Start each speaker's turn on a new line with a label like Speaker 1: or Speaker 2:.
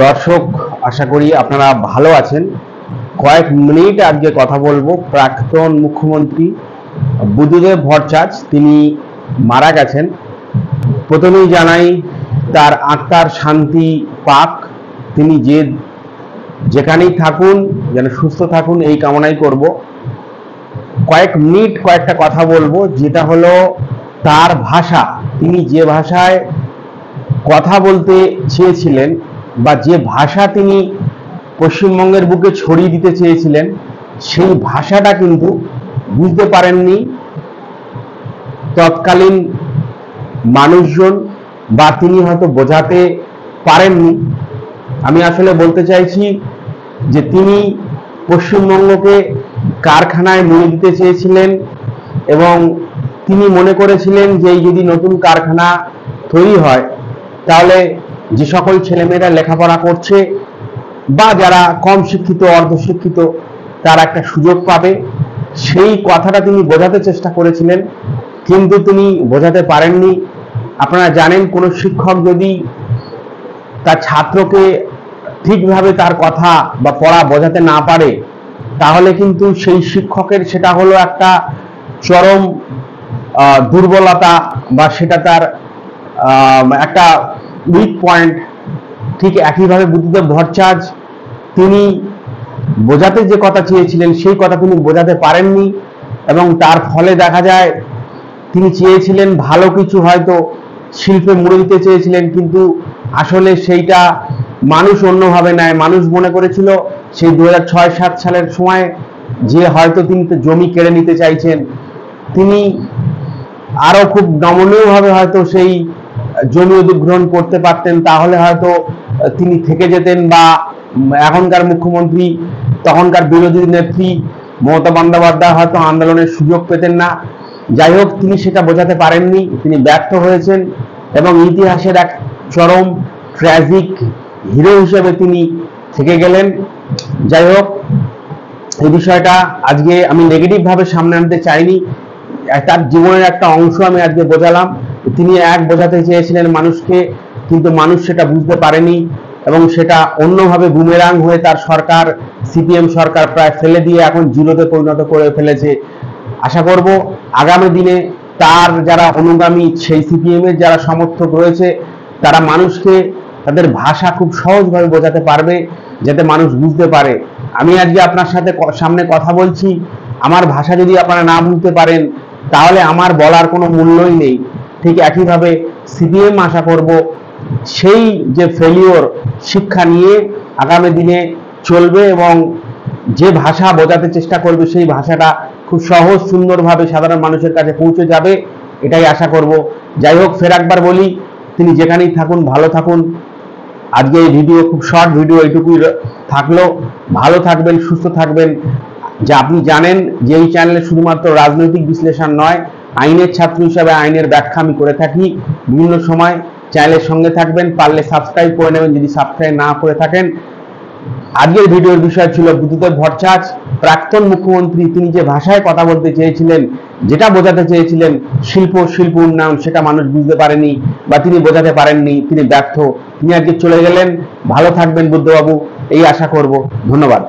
Speaker 1: দর্শক, আশা করি আপনারা ভালো আছেন। কয়েক মিনিট আজকে কথা বলবো প্রাক্তন মুখ্যমন্ত্রী বুদ্ধদেব ভট্টাচার্য, তিনি মারা গেছেন। প্রথমেই জানাই তার আত্মার শান্তি পাক, তিনি যেখানেই থাকুন যেন সুস্থ থাকুন এই কামনাই করব। কয়েক মিনিট কয়েকটা কথা বলবো, যেটা হলো তার ভাষা, তিনি যে ভাষায় কথা বলতে চেয়েছিলেন বা যে ভাষা তিনি পশ্চিমবঙ্গের বুকে ছড়িয়ে দিতে চেয়েছিলেন, সেই ভাষাটা কিন্তু বুঝতে পারেননি তৎকালীন মানুষজন, বা তিনি হয়তো বোঝাতে পারেননি। আমি আসলে বলতে চাইছি যে তিনি পশ্চিমবঙ্গকে কারখানায় মুড়ে দিতে চেয়েছিলেন এবং তিনি মনে করেছিলেন যে যদি নতুন কারখানা তৈরি হয় তাহলে যে সকল ছেলেমেয়েরা লেখাপড়া করছে বা যারা কম শিক্ষিত অর্ধশিক্ষিত তারা একটা সুযোগ পাবে, সেই কথাটা তিনি বোঝাতে চেষ্টা করেছিলেন, কিন্তু তিনি বোঝাতে পারেননি। আপনারা জানেন, কোনো শিক্ষক যদি তার ছাত্রকে ঠিকভাবে তার কথা বা পড়া বোঝাতে না পারে, তাহলে কিন্তু সেই শিক্ষকের সেটা হলো একটা চরম দুর্বলতা বা সেটা তার একটা উইক পয়েন্ট। ঠিক একইভাবে বুদ্ধদেব ভট্টাচার্য তিনি বোঝাতে যে কথা চেয়েছিলেন সেই কথা তিনি বোঝাতে পারেননি, এবং তার ফলে দেখা যায় তিনি চেয়েছিলেন ভালো কিছু, হয়তো শিল্পে মুড়ে দিতে চেয়েছিলেন, কিন্তু আসলে সেইটা মানুষ অন্যভাবে নেয়। মানুষ মনে করেছিল সেই 2006-07 সালের সময় যে হয়তো তিনি তো জমি কেড়ে নিতে চাইছেন, তিনি আরো খুব নমনীয়ভাবে হয়তো সেই জমি অধিগ্রহণ করতে পারতেন, তাহলে হয়তো তিনি থেকে যেতেন, বা এখনকার মুখ্যমন্ত্রী তখনকার বিরোধী নেত্রী মমতা বন্দ্যোপাধ্যায় হয়তো আন্দোলনের সুযোগ পেতেন না। যাই হোক, তিনি সেটা বোঝাতে পারেননি, তিনি ব্যর্থ হয়েছেন এবং ইতিহাসের এক চরম ট্র্যাজিক হিরো হিসেবে তিনি থেকে গেলেন। যাই হোক, এই বিষয়টা আজকে আমি নেগেটিভ ভাবে সামনে আনতে চাইনি, তার জীবনের একটা অংশ আমি আজকে বোঝালাম। তিনি বোঝাতে চেয়েছিলেন মানুষকে, কিন্তু মানুষ সেটা বুঝতে পারেনি এবং সেটা অন্যভাবে বুমেরাং হয়ে তার সরকার, সিপিএম সরকার প্রায় ফেলে দিয়ে এখন জিরোতে পরিণত করে ফেলেছে। আশা করব আগামী দিনে তার যারা অনুগামী, সেই সিপিএম এর যারা সমর্থক রয়েছে, তারা মানুষকে তাদের ভাষা খুব সহজভাবে বোঝাতে পারবে, যাতে মানুষ বুঝতে পারে। আমি আজকে আপনার সাথে সামনে কথা বলছি, আমার ভাষা যদি আপনারা না বুঝতে পারেন তাহলে আমার বলার কোনো মূল্যই নেই। ঠিক একইভাবে সিপিএম আশা করব সেই যে ফেলিওর শিক্ষা নিয়ে আগামী দিনে চলবে এবং যে ভাষা বোঝাতে চেষ্টা করবে সেই ভাষাটা খুব সহজ সুন্দরভাবে সাধারণ মানুষের কাছে পৌঁছে যাবে, এটাই আশা করব। যাই হোক, ফের একবার বলি, তিনি যেখানেই থাকুন ভালো থাকুন। আজকে এই ভিডিও খুব শর্ট ভিডিও, এইটুকুই থাকলো। ভালো থাকবেন, সুস্থ থাকবেন। যে আপনি জানেন যে এই চ্যানেলে শুধুমাত্র রাজনৈতিক বিশ্লেষণ নয়, আইনের ছাত্র হিসাবে আইনের ব্যাখ্যা আমি করে থাকি বিভিন্ন সময়। চ্যানেলের সঙ্গে থাকবেন, পারলে সাবস্ক্রাইব করে নেবেন যদি সাবস্ক্রাইব না করে থাকেন। আজকের ভিডিওর বিষয় ছিল বুদ্ধদেব ভট্টাচার্য, প্রাক্তন মুখ্যমন্ত্রী, তিনি যে ভাষায় কথা বলতে চেয়েছিলেন, যেটা বোঝাতে চেয়েছিলেন শিল্প উন্নয়ন, সেটা মানুষ বুঝতে পারেনি বা তিনি বোঝাতে পারেননি, তিনি ব্যর্থ। তিনি আজকে চলে গেলেন। ভালো থাকবেন বুদ্ধবাবু, এই আশা করব। ধন্যবাদ।